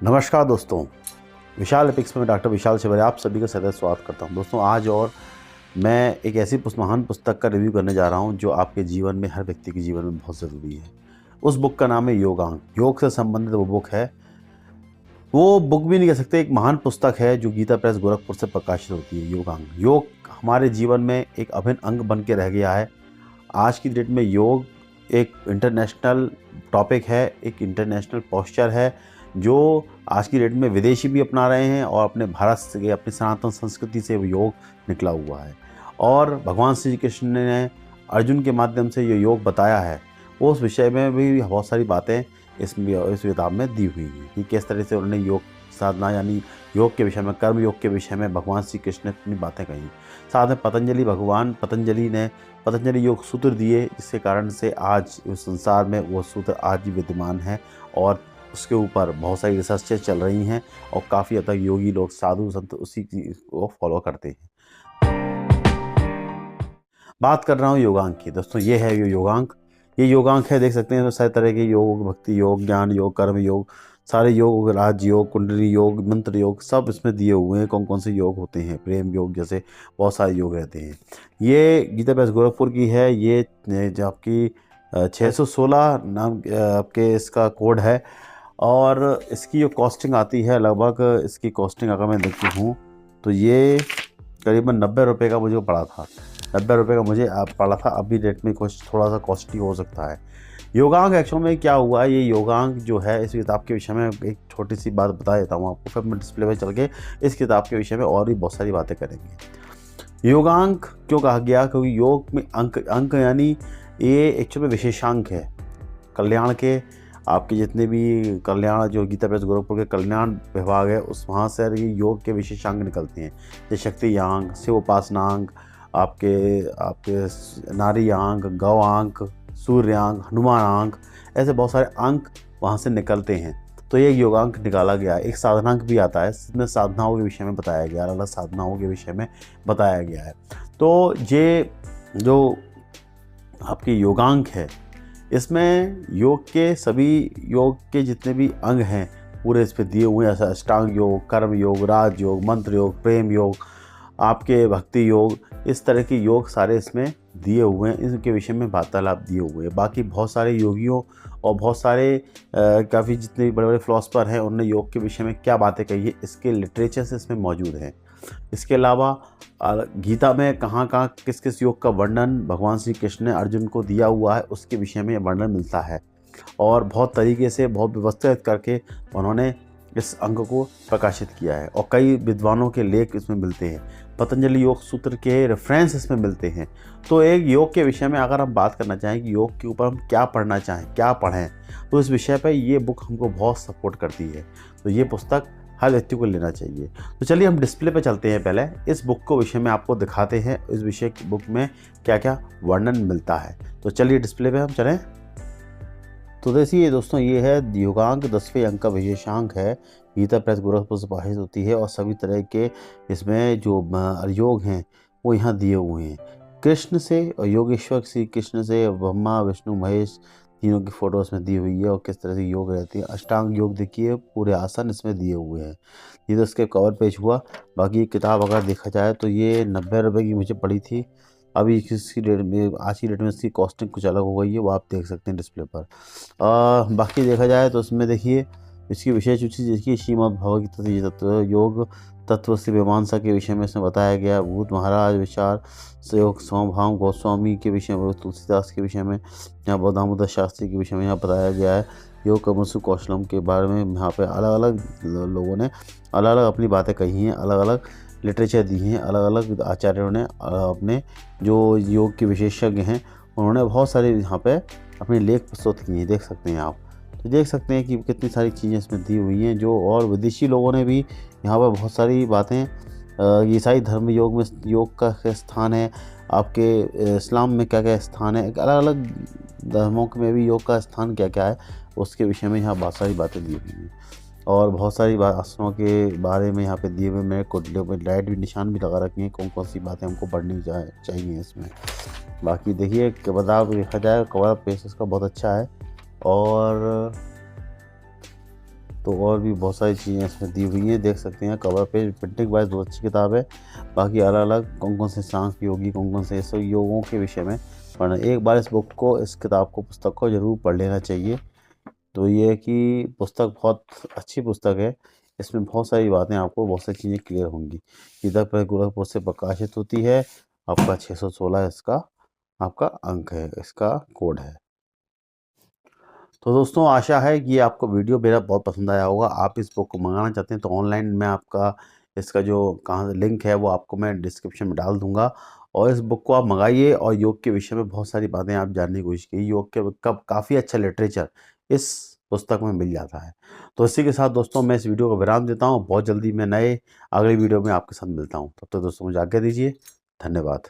नमस्कार दोस्तों, विशाल एपिक्स में डॉक्टर विशाल शिवरे आप सभी का सदैव स्वागत करता हूं। दोस्तों, आज और मैं एक ऐसी महान पुस्तक का रिव्यू करने जा रहा हूं जो आपके जीवन में, हर व्यक्ति के जीवन में बहुत ज़रूरी है। उस बुक का नाम है योगांग। योग से संबंधित वो बुक है। वो बुक भी नहीं कह सकते, एक महान पुस्तक है जो गीता प्रेस गोरखपुर से प्रकाशित होती है। योगांग, योग हमारे जीवन में एक अभिन्न अंग बन के रह गया है। आज की डेट में योग एक इंटरनेशनल टॉपिक है, एक इंटरनेशनल पोस्चर है जो आज की डेट में विदेशी भी अपना रहे हैं और अपने भारत से, अपनी सनातन संस्कृति से वो योग निकला हुआ है। और भगवान श्री कृष्ण ने अर्जुन के माध्यम से जो योग बताया है, उस विषय में भी बहुत सारी बातें इस किताब में दी हुई हैं कि किस तरह से उन्होंने योग साधना यानी योग के विषय में, कर्म योग के विषय में भगवान श्री कृष्ण ने अपनी बातें कही। साथ में पतंजलि ने पतंजलि योग सूत्र दिए, जिसके कारण से आज इस संसार में वो सूत्र आज भी विद्यमान है और उसके ऊपर बहुत सारी रिसर्चें चल रही हैं और काफ़ी हद तक योगी लोग, साधु संत उसी को फॉलो करते हैं। बात कर रहा हूँ योगांग की। दोस्तों, ये है योगांग। ये योगांग है, देख सकते हैं। तो सारे तरह के योग, भक्ति योग, ज्ञान योग, कर्म योग, सारे योग, राज योग, कुंडली योग, मंत्र योग, सब इसमें दिए हुए हैं। कौन कौन से योग होते हैं, प्रेम योग जैसे बहुत सारे योग रहते हैं। ये गीता प्रेस गोरखपुर की है। ये जो आपकी 616 नाम आपके इसका कोड है और इसकी जो कॉस्टिंग आती है, लगभग इसकी कॉस्टिंग अगर मैं देखती हूँ तो ये करीबन 90 रुपये का मुझे पड़ा था। 90 रुपये का मुझे पड़ा था। अभी रेट में कुछ थोड़ा सा कॉस्टली हो सकता है। योगांग एक्चुअल में क्या हुआ है, ये योगांग जो है, इस किताब के विषय में एक छोटी सी बात बता देता हूँ आपको, फिर मैं डिस्प्ले पर चल के इस किताब के विषय में और भी बहुत सारी बातें करेंगे। योगांग क्यों कहा गया? क्योंकि योग में अंक यानी ये एक्चुअल में विशेषांक है कल्याण के। आपके जितने भी कल्याण, जो गीता प्रेस गोरखपुर के कल्याण विभाग है, उस वहाँ से योग के विशेषांक निकलते हैं, जैसे शक्ति यांग, शिव उपासनांग, आपके नारी अंक, गौ अंक, सूर्यांक, हनुमान अंक, ऐसे बहुत सारे अंक वहाँ से निकलते हैं। तो ये योगांक निकाला गया। एक साधनांक भी आता है, इसमें साधनाओं के विषय में बताया गया, अलग अलग साधनाओं के विषय में बताया गया है। तो ये जो आपकी योगांक है, इसमें योग के सभी, योग के जितने भी अंग हैं पूरे इस पर दिए हुए हैं। ऐसा अष्टांग योग, कर्म योग, राज योग, मंत्र योग, प्रेम योग, आपके भक्ति योग, इस तरह के योग सारे इसमें दिए हुए हैं। इनके विषय में वार्तालाप दिए हुए हैं। बाकी बहुत सारे योगियों और बहुत सारे काफ़ी जितने बड़े बड़े फिलोसफर हैं, उन्होंने योग के विषय में क्या बातें कही है, इसके लिटरेचर्स इसमें मौजूद हैं। इसके अलावा गीता में कहाँ कहाँ किस किस योग का वर्णन भगवान श्री कृष्ण ने अर्जुन को दिया हुआ है, उसके विषय में वर्णन मिलता है और बहुत तरीके से, बहुत व्यवस्थित करके उन्होंने इस अंग को प्रकाशित किया है और कई विद्वानों के लेख इसमें मिलते हैं। पतंजलि योग सूत्र के रेफरेंस इसमें मिलते हैं। तो एक योग के विषय में अगर हम बात करना चाहें कि योग के ऊपर हम क्या पढ़ना चाहें, क्या पढ़ें, तो इस विषय पर ये बुक हमको बहुत सपोर्ट करती है। तो ये पुस्तक हर व्यक्ति को लेना चाहिए। तो चलिए हम डिस्प्ले पे चलते हैं। पहले इस बुक को विषय में आपको दिखाते हैं, इस विषय की बुक में क्या क्या वर्णन मिलता है। तो चलिए डिस्प्ले पे हम चलें। तो देखिए दोस्तों, ये है योगांक, 10वें अंक का विशेषांक है। गीता प्रेस गोरखपुर से प्रकाशित होती है और सभी तरह के इसमें जो योग हैं वो यहाँ दिए हुए हैं। कृष्ण से और योगेश्वर श्री कृष्ण से ब्रह्मा, विष्णु, महेश तीनों की फोटो इसमें दी हुई है और किस तरह से योग रहती है। अष्टांग योग देखिए, पूरे आसन इसमें दिए हुए हैं। ये तो इसके कवर पेज हुआ। बाकी किताब अगर देखा जाए तो ये 90 रुपये की मुझे पड़ी थी। अभी इसकी डेट में, आज की डेट में इसकी कॉस्टिंग कुछ अलग हो गई है, वो आप देख सकते हैं डिस्प्ले पर। बाकी देखा जाए तो इसमें देखिए इसकी विशेष रूप से देखिए श्रीमद् भगवद तत्व योग तत्व से मीमांसा के विषय में इसमें बताया गया। भूत महाराज विचार सहयोग स्वभाव गोस्वामी के विषय में, तुलसीदास के विषय में, यहाँ दामोदर शास्त्री के विषय में यहाँ बताया गया है। योग कर्मसु कौशलम के बारे में यहाँ पे अलग अलग लोगों ने अलग अलग अपनी बातें कही हैं, अलग अलग लिटरेचर दी हैं, अलग अलग आचार्यों ने अपने जो योग के विशेषज्ञ हैं उन्होंने बहुत सारे यहाँ पे अपने लेख प्रस्तुत किए हैं, देख सकते हैं आप। तो देख सकते हैं कि कितनी सारी चीज़ें इसमें दी हुई हैं जो, और विदेशी लोगों ने भी यहाँ पर बहुत सारी बातें, ईसाई धर्म योग में योग का क्या स्थान है, आपके इस्लाम में क्या क्या स्थान है, अलग अलग धर्मों में भी योग का स्थान क्या क्या है, उसके विषय में यहाँ बहुत सारी बातें दी हुई हैं। और बहुत सारी आसनों के बारे में यहाँ पे दिए हुए, मेरे कुंडलियों में लाइट भी निशान भी लगा रखे हैं, कौन कौन सी बातें हमको पढ़नी चाहिए इसमें। बाकी देखिए किताब देखा जाए, कवर पेज इसका बहुत अच्छा है। और तो और भी बहुत सारी चीज़ें इसमें दी हुई हैं, देख सकते हैं कवर पे। प्रिंटिंग वाइज बहुत अच्छी किताब है। बाकी अलग अलग कौन कौन से सांख्य योगी, कौन कौन से सब योगों के विषय में पढ़ना। एक बार इस बुक को, इस किताब को, पुस्तक को ज़रूर पढ़ लेना चाहिए। तो ये है कि पुस्तक बहुत अच्छी पुस्तक है। इसमें बहुत सारी बातें, आपको बहुत सारी चीज़ें क्लियर होंगी। गीता प्रेस गोरखपुर से प्रकाशित होती है। आपका 616 इसका आपका अंक है, इसका कोड है। तो दोस्तों आशा है कि आपको वीडियो मेरा बहुत पसंद आया होगा। आप इस बुक को मंगाना चाहते हैं तो ऑनलाइन मैं आपका इसका जो कहाँ लिंक है वो आपको मैं डिस्क्रिप्शन में डाल दूंगा। और इस बुक को आप मंगाइए और योग के विषय में बहुत सारी बातें आप जानने की कोशिश कीजिए। योग के कब काफ़ी अच्छा लिटरेचर इस पुस्तक में मिल जाता है। तो इसी के साथ दोस्तों मैं इस वीडियो को विराम देता हूँ। बहुत जल्दी मैं नए अगली वीडियो में आपके साथ मिलता हूँ। तब तक दोस्तों मुझे आज्ञा दीजिए। धन्यवाद।